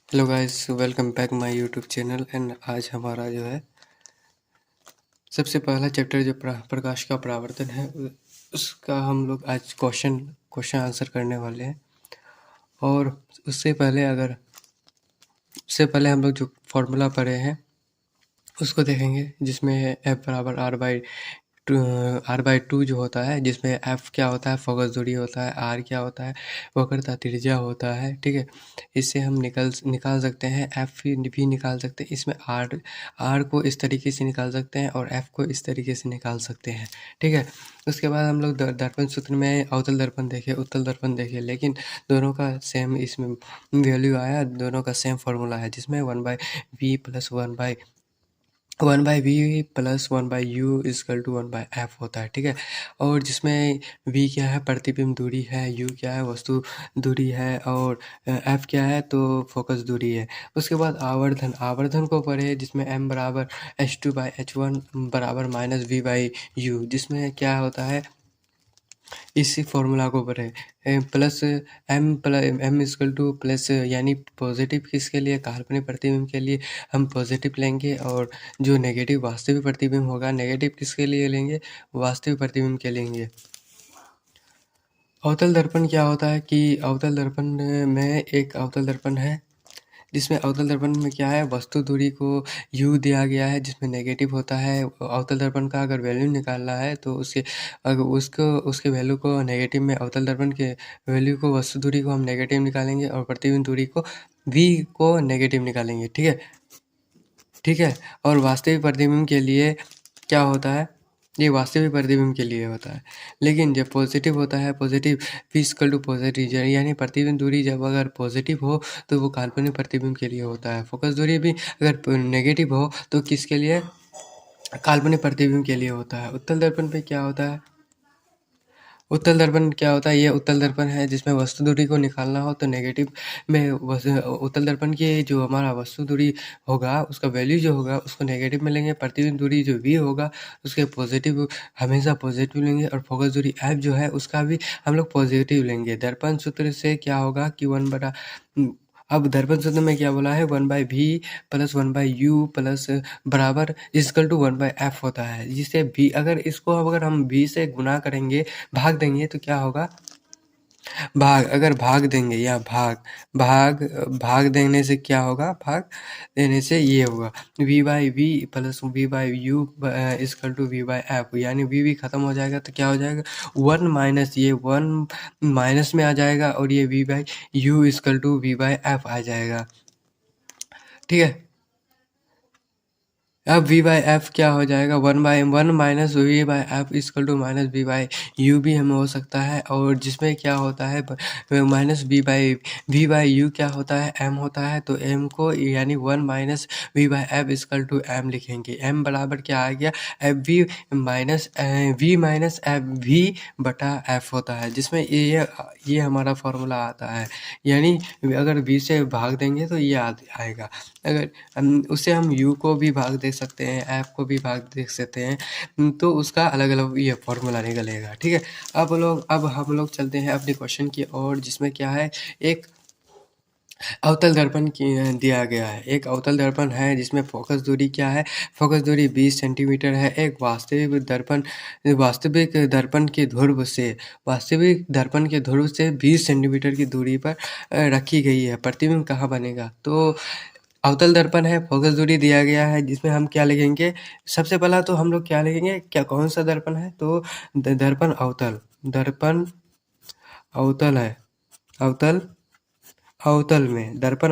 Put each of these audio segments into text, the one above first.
Hello guys, welcome back my YouTube channel. And आज हमारा जो है सबसे पहला चैप्टर जो प्रकाश का परावर्तन है उसका हम लोग आज क्वेश्चन आंसर करने वाले हैं। और उससे पहले हम लोग जो फॉर्मूला पढ़े हैं उसको देखेंगे, जिसमें एफ बराबर आर बाई टू जो होता है, जिसमें एफ क्या होता है, फोकस दूरी होता है, आर क्या होता है, वक्रता त्रिज्या होता है। ठीक है, इससे हम निकाल सकते हैं, एफ भी निकाल सकते हैं। इसमें आर को इस तरीके से निकाल सकते हैं और एफ को इस तरीके से निकाल सकते हैं। ठीक है, उसके बाद हम लोग दर्पण सूत्र में अवतल दर्पण देखे, उत्तल दर्पण देखे, लेकिन दोनों का सेम इसमें वैल्यू आया, दोनों का सेम फार्मूला है, जिसमें 1/v plus 1/v plus 1/u is equal to 1/f होता है। ठीक है, और जिसमें v क्या है, प्रतिबिंब दूरी है, u क्या है, वस्तु दूरी है, और f क्या है, तो फोकस दूरी है। उसके बाद आवर्धन को पढ़े, जिसमें m बराबर h2/h1 बराबर -v/u, जिसमें क्या होता है, इसी फॉर्मूला को पढ़े। Plus M equal to plus, यानी पॉजिटिव किसके लिए, काल्पनिक प्रतिबिंब के लिए हम पॉजिटिव लेंगे, और जो नेगेटिव वास्तविक प्रतिबिंब होगा, नेगेटिव किसके लिए लेंगे, वास्तविक प्रतिबिंब के लेंगे। अवतल दर्पण क्या होता है कि अवतल दर्पण में एक अवतल दर्पण है, जिसमें अवतल दर्पण में क्या है, वस्तु दूरी को u दिया गया है, जिसमें नेगेटिव होता है। अवतल दर्पण का अगर वैल्यू निकालना है तो उसके वैल्यू को नेगेटिव में, अवतल दर्पण के वैल्यू को, वस्तु दूरी को हम नेगेटिव निकालेंगे और प्रतिबिंब दूरी को v को नेगेटिव निकालेंगे। ठीक है, और वास्तविक प्रतिबिंब के लिए क्या होता है, ये वास्तविक प्रतिबिंब के लिए होता है। लेकिन जब पॉजिटिव होता है, पॉजिटिव फिजिकल टू पॉजिटिव, यानी प्रतिबिंब दूरी जब अगर पॉजिटिव हो तो वो काल्पनिक प्रतिबिंब के लिए होता है। फोकस दूरी भी अगर नेगेटिव हो तो किसके लिए, काल्पनिक प्रतिबिंब के लिए होता है। उत्तल दर्पण पे क्या होता है, उत्तल दर्पण क्या होता है, ये उत्तल दर्पण है जिसमें वस्तु दूरी को निकालना हो तो नेगेटिव में उत्तल दर्पण की जो हमारा वस्तु दूरी होगा, उसका वैल्यू जो होगा उसको नेगेटिव में लेंगे। प्रतिबिंब दूरी जो v होगा उसके पॉजिटिव, हमेशा पॉजिटिव लेंगे, और फोकस दूरी f जो है उसका भी हम लोग पॉजिटिव लेंगे। दर्पण सूत्र से क्या होगा कि अब दर्पण सूत्र में क्या बोला है, 1/v प्लस 1/u प्लस बराबर इजकल टू 1/f होता है, जिससे v, अगर हम v से गुना करेंगे, भाग देंगे, तो क्या होगा, अगर भाग देंगे या भाग देने से क्या होगा, भाग देने से ये होगा, v/v plus v/u is equal to v/f, यानी v खत्म हो जाएगा तो क्या हो जाएगा, 1 माइनस, ये 1 माइनस में आ जाएगा, और ये v/u इजकल टू v/f आ जाएगा। ठीक है, अब v/f क्या हो जाएगा, 1/1 minus v/f equal to minus v/u भी हमें हो सकता है, और जिसमें क्या होता है, माइनस v/u क्या होता है, m होता है, तो m को यानी 1 minus v/f equal to m लिखेंगे। m बराबर क्या आ गया, v माइनस v बटा f होता है, जिसमें ये हमारा फॉर्मूला आता है। यानी अगर v से भाग देंगे तो ये आएगा, अगर उससे हम u को भी भाग दे सकते हैं, f को भी भाग दे सकते हैं, तो उसका अलग अलग ये फॉर्मूला निकलेगा। ठीक है, अब हम लोग चलते हैं अपने क्वेश्चन की ओर, जिसमें क्या है, एक अवतल दर्पण की दिया गया है। एक अवतल दर्पण है जिसमें फोकस दूरी क्या है, फोकस दूरी 20 सेंटीमीटर है। एक वास्तविक दर्पण के ध्रुव से 20 सेंटीमीटर की दूरी पर रखी गई है। प्रतिबिंब कहाँ बनेगा, तो अवतल दर्पण है, फोकस दूरी दिया गया है, जिसमें हम क्या लिखेंगे, सबसे पहला तो हम लोग क्या लिखेंगे, क्या कौन सा दर्पण है, तो दर्पण अवतल है। दर्पण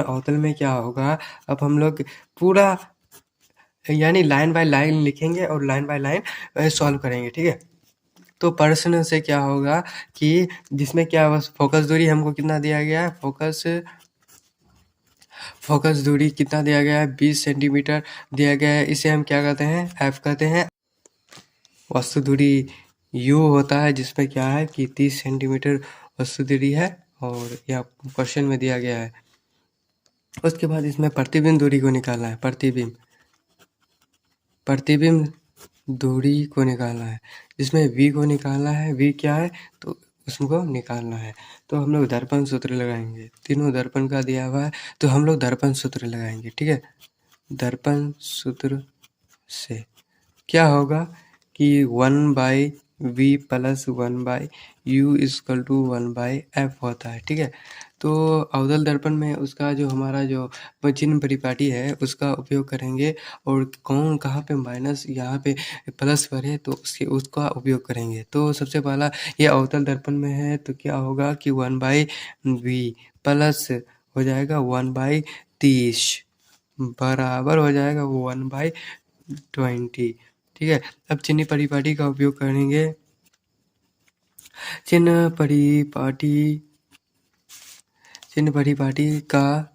अवतल में क्या होगा, अब हम लोग पूरा यानी लाइन बाय लाइन लिखेंगे और लाइन बाय लाइन सॉल्व करेंगे। ठीक है, तो प्रश्न से क्या होगा कि जिसमें क्या, बस फोकस दूरी हमको कितना दिया गया है, फोकस दूरी कितना दिया गया है, 20 सेंटीमीटर दिया गया है। इसे हम क्या कहते हैं, f कहते हैं। वस्तु दूरी u होता है, जिसमें क्या है कि 30 सेंटीमीटर वस्तु दूरी है, और यह क्वेश्चन में दिया गया है। उसके बाद इसमें प्रतिबिंब दूरी को निकालना है, प्रतिबिंब दूरी को निकालना है, जिसमें v को निकालना है। v क्या है, तो उसको निकालना है। तो हम लोग दर्पण सूत्र लगाएंगे, तीनों दर्पण का दिया हुआ है तो हम लोग दर्पण सूत्र लगाएंगे, ठीक है। दर्पण सूत्र से क्या होगा कि 1/v plus 1/u equal to 1/f होता है, ठीक है। तो अवतल दर्पण में उसका जो हमारा जो चिन्ह परिपाटी है उसका उपयोग करेंगे, और कौन कहाँ पे माइनस यहाँ पे प्लस पर है तो उसका उपयोग करेंगे। तो सबसे पहला ये अवतल दर्पण में है तो क्या होगा कि 1/v प्लस हो जाएगा 1/30 बराबर हो जाएगा 1/20, ठीक है। अब चिन्ह परिपाटी का उपयोग करेंगे। चिन्ह परिपाटी का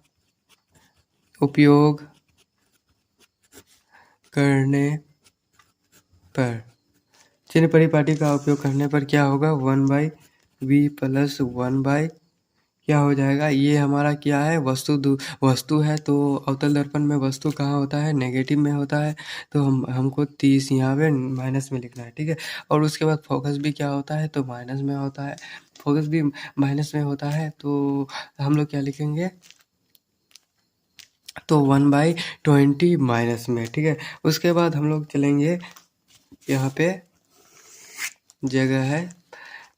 उपयोग करने पर चिन्ह परिपाटी का उपयोग करने पर क्या होगा 1/v प्लस 1/ क्या हो जाएगा, ये हमारा क्या है वस्तु है। तो अवतल दर्पण में वस्तु कहाँ होता है, नेगेटिव में होता है। तो हमको 30 यहाँ पे माइनस में लिखना है, ठीक है। और उसके बाद फोकस भी क्या होता है तो माइनस में होता है, फोकस भी माइनस में होता है। तो हम लोग क्या लिखेंगे तो 1/20 माइनस में, ठीक है। उसके बाद हम लोग चलेंगे, यहाँ पे जगह है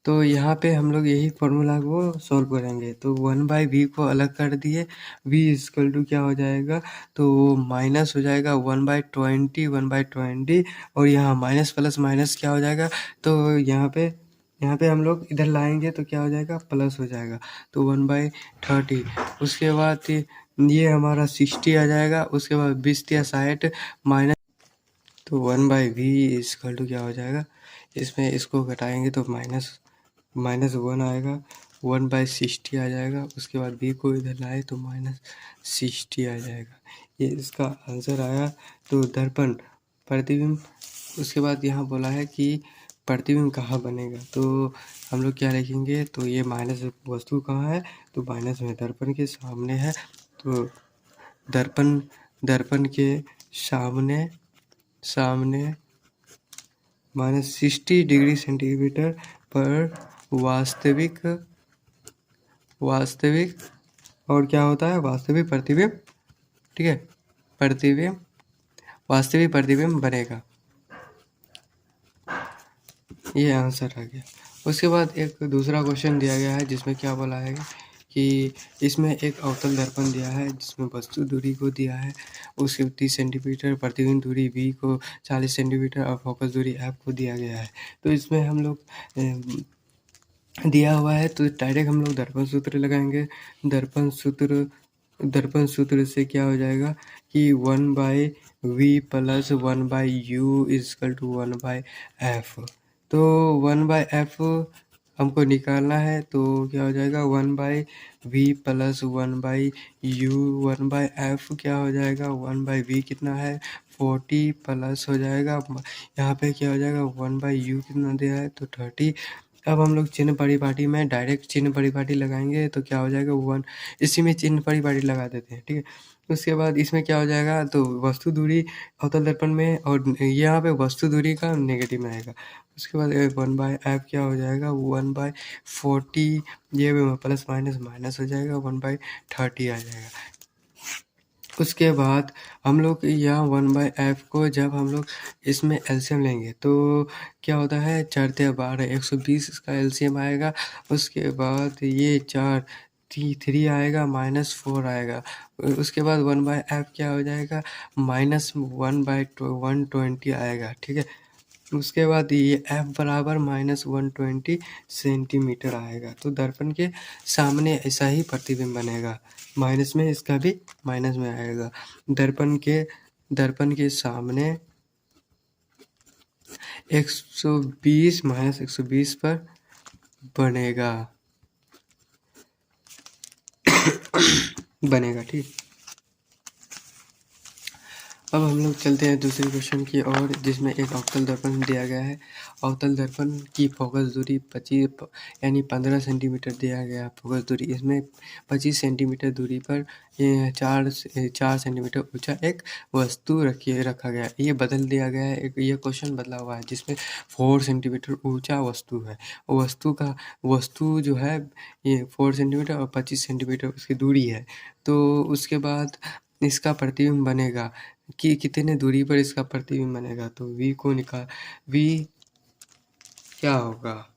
तो यहाँ पे हम लोग यही फॉर्मूला को सॉल्व करेंगे। तो 1/v को अलग कर दिए, v इक्वल टू क्या हो जाएगा तो माइनस हो जाएगा 1/20 और यहाँ माइनस प्लस माइनस क्या हो जाएगा तो यहाँ पे हम लोग इधर लाएंगे तो क्या हो जाएगा प्लस हो जाएगा तो 1/30। उसके बाद ये हमारा 60 आ जाएगा। उसके बाद 20 या 60 माइनस, तो 1/v इक्वल टू क्या हो जाएगा, इसमें इसको घटाएंगे तो -1 आएगा, 1/60 आ जाएगा। उसके बाद v को इधर लाए तो -60 आ जाएगा। ये इसका आंसर आया। तो दर्पण प्रतिबिंब, उसके बाद यहाँ बोला है कि प्रतिबिंब कहाँ बनेगा, तो हम लोग क्या लिखेंगे तो ये माइनस वस्तु कहाँ है तो माइनस में दर्पण के सामने है। तो दर्पण के सामने -60 डिग्री सेंटीमीटर पर वास्तविक और क्या होता है वास्तविक प्रतिबिंब, ठीक है, वास्तविक प्रतिबिंब बनेगा। ये आंसर आ गया। उसके बाद एक दूसरा क्वेश्चन दिया गया है जिसमें क्या बोला है कि इसमें एक अवतल दर्पण दिया है जिसमें वस्तु दूरी को दिया है उसके 30 सेंटीमीटर, प्रतिबिंब दूरी v को 40 सेंटीमीटर और फोकस दूरी f को दिया गया है। तो इसमें हम लोग दिया हुआ है तो डायरेक्ट हम लोग दर्पण सूत्र लगाएंगे। दर्पण सूत्र से क्या हो जाएगा कि 1/v plus 1/u equal to 1/f। तो 1/f हमको निकालना है तो क्या हो जाएगा 1/v प्लस 1/u, 1/f क्या हो जाएगा 1/v कितना है 40 प्लस हो जाएगा, यहाँ पे क्या हो जाएगा 1/u कितना दिया है तो 30। अब हम लोग चिन्ह परिपाटी में डायरेक्ट चिन्ह परिपाटी लगाएंगे तो क्या हो जाएगा 1, इसी में चिन्ह परिपाटी लगा देते हैं, ठीक है। उसके बाद इसमें क्या हो जाएगा तो वस्तु दूरी अवतल दर्पण में और यहाँ पे वस्तु दूरी का नेगेटिव में आएगा। उसके बाद 1/f क्या हो जाएगा 1/40, ये प्लस माइनस माइनस हो जाएगा 1/30 आ जाएगा। उसके बाद हम लोग यहाँ 1/f को जब हम लोग इसमें एलसीएम लेंगे तो क्या होता है 4 × 12 120 इसका एलसीएम आएगा। उसके बाद ये 3 आएगा -4 आएगा। उसके बाद 1/f क्या हो जाएगा -1/120 आएगा, ठीक है। उसके बाद ये f बराबर -120 सेंटीमीटर आएगा। तो दर्पण के सामने ऐसा ही प्रतिबिंब बनेगा, माइनस में इसका भी माइनस में आएगा। दर्पण के सामने 120 -120 पर बनेगा ठीक। अब हम लोग चलते हैं दूसरे क्वेश्चन की ओर, जिसमें एक अवतल दर्पण दिया गया है। अवतल दर्पण की फोकस दूरी 25 यानी 15 सेंटीमीटर दिया गया है फोकस दूरी। इसमें 25 सेंटीमीटर दूरी पर 4 सेंटीमीटर ऊंचा एक वस्तु रखा गया है। ये बदल दिया गया है, ये क्वेश्चन बदला हुआ है, जिसमें 4 सेंटीमीटर ऊंचा वस्तु है। वस्तु जो है ये 4 सेंटीमीटर और 25 सेंटीमीटर उसकी दूरी है। तो उसके बाद इसका प्रतिबिंब बनेगा कि कितने दूरी पर इसका प्रतिबिंब बनेगा। तो v क्या होगा,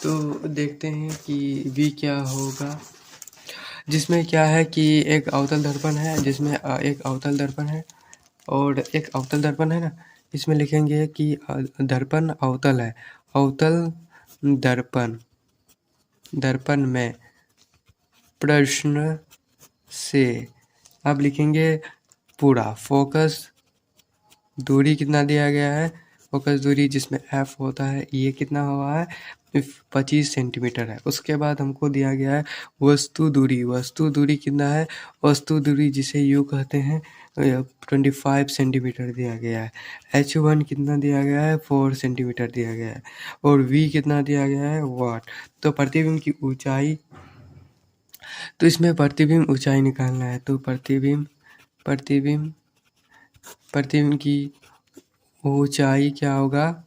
तो देखते हैं कि v क्या होगा। जिसमें क्या है कि एक अवतल दर्पण है, जिसमें एक अवतल दर्पण है और एक अवतल दर्पण है ना। इसमें लिखेंगे कि दर्पण अवतल है। अवतल दर्पण में प्रश्न से अब लिखेंगे पूरा फोकस दूरी कितना दिया गया है। फोकस दूरी जिसमें f होता है, ये कितना हुआ है 25 सेंटीमीटर है। उसके बाद हमको दिया गया है वस्तु दूरी कितना है। वस्तु दूरी जिसे u कहते हैं 25 सेंटीमीटर दिया गया है। h1 कितना दिया गया है 4 सेंटीमीटर दिया गया है और v कितना दिया गया है वाट। तो प्रतिबिंब की ऊंचाई, तो इसमें प्रतिबिंब ऊंचाई निकालना है। तो प्रतिबिंब की ऊंचाई क्या होगा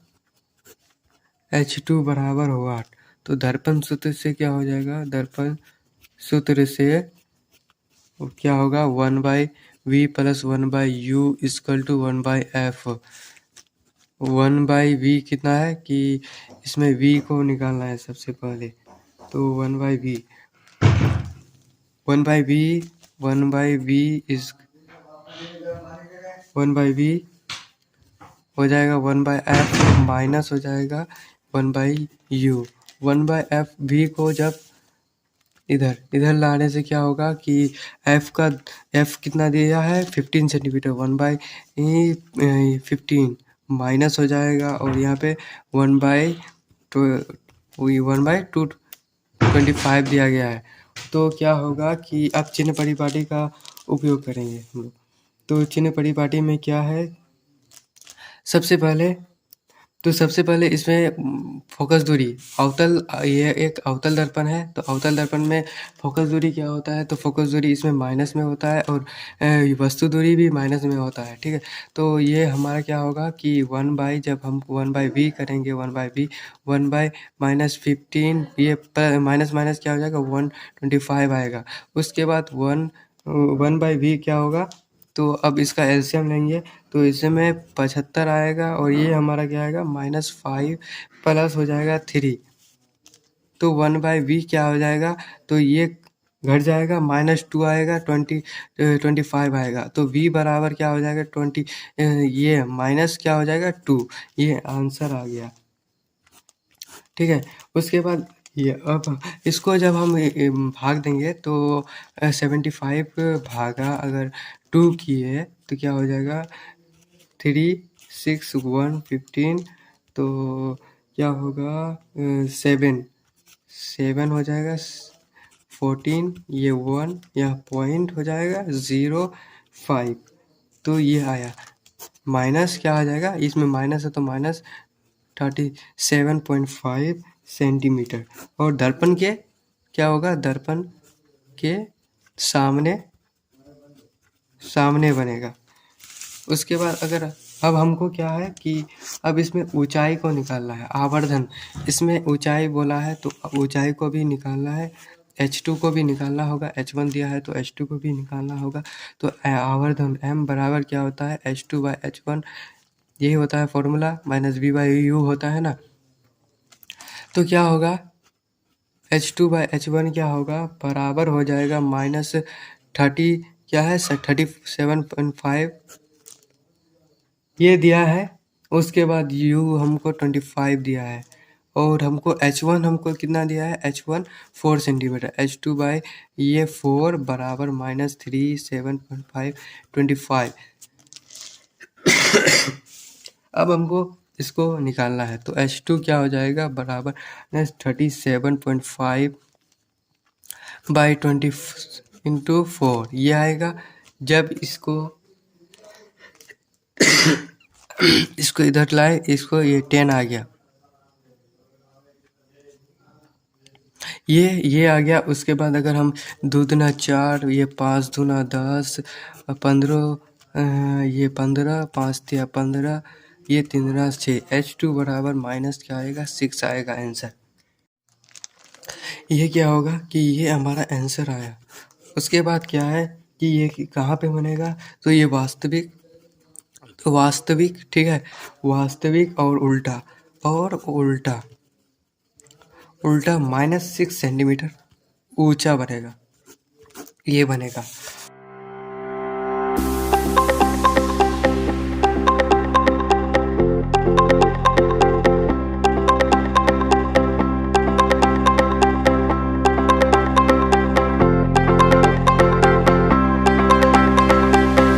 h2 बराबर वाट। तो दर्पण सूत्र से क्या हो जाएगा, दर्पण सूत्र से क्या होगा 1/v plus 1/u equal to 1/f। 1/v कितना है कि इसमें v को निकालना है सबसे पहले। तो 1/v इज 1/v हो जाएगा 1/f माइनस हो जाएगा 1/u। 1/f v को जब इधर लाने से क्या होगा कि f कितना दिया है 15 सेंटीमीटर 1/15 माइनस हो जाएगा और यहाँ पे 1/225 दिया गया है। तो क्या होगा कि अब चिन्ह परिपाटी का उपयोग करेंगे हम लोग। तो चिन्ह परिपाटी में क्या है, सबसे पहले इसमें फोकस दूरी ये एक अवतल दर्पण है। तो अवतल दर्पण में फोकस दूरी क्या होता है, तो फोकस दूरी इसमें माइनस में होता है और वस्तु दूरी भी माइनस में होता है, ठीक है। तो ये हमारा क्या होगा कि जब हम 1/v करेंगे 1/-15 ये माइनस माइनस क्या हो जाएगा 125 आएगा। उसके बाद 1/v क्या होगा, तो अब इसका एलसीएम लेंगे तो इसमें 75 आएगा और ये हमारा क्या आएगा -5 प्लस हो जाएगा 3। तो 1/v क्या हो जाएगा, तो ये घट जाएगा -2 आएगा 25 आएगा। तो v बराबर क्या हो जाएगा 20, ये माइनस क्या हो जाएगा 2। ये आंसर आ गया, ठीक है। उसके बाद ये अब इसको जब हम भाग देंगे तो 75 भागा अगर 2 किए तो क्या हो जाएगा 3 6 1 15। तो क्या होगा 7 हो जाएगा 14, ये 1 यह पॉइंट हो जाएगा 0.5। तो ये आया माइनस क्या आ जाएगा, इसमें माइनस है तो माइनस 37.5 सेंटीमीटर। और दर्पण के क्या होगा, दर्पण के सामने बनेगा। उसके बाद अब हमको क्या है कि अब इसमें ऊंचाई को निकालना है, आवर्धन। इसमें ऊंचाई बोला है तो ऊंचाई को भी निकालना है, h2 को भी निकालना होगा, h1 दिया है तो h2 को भी निकालना होगा। तो आवर्धन m बराबर क्या होता है h2/h1, यही होता है फॉर्मूला, -v/u होता है ना। तो क्या होगा h2/h1 क्या होगा बराबर हो जाएगा -30 क्या है 37.5 ये दिया है। उसके बाद u हमको 25 दिया है और हमको h1 हमको कितना दिया है h1 4 सेंटीमीटर, h2 ये 4 बराबर -3 7.5 25। अब हमको इसको निकालना है तो h2 क्या हो जाएगा बराबर 37.5 बाई 20 × 4 ये आएगा। जब इसको इधर लाए, इसको ये 10 आ गया, ये आ गया। उसके बाद अगर हम 2 दूना 4, ये 5 दूना 10, 15, ये 15, 5 तिया 15, ये 3 दूना 6, H2 बराबर माइनस क्या आएगा, 6 आएगा आंसर। ये क्या होगा कि ये हमारा आंसर आया। उसके बाद क्या है कि ये कहाँ पे बनेगा, तो ये वास्तविक, ठीक है, वास्तविक और उल्टा, -6 सेंटीमीटर ऊंचा बनेगा, ये बनेगा।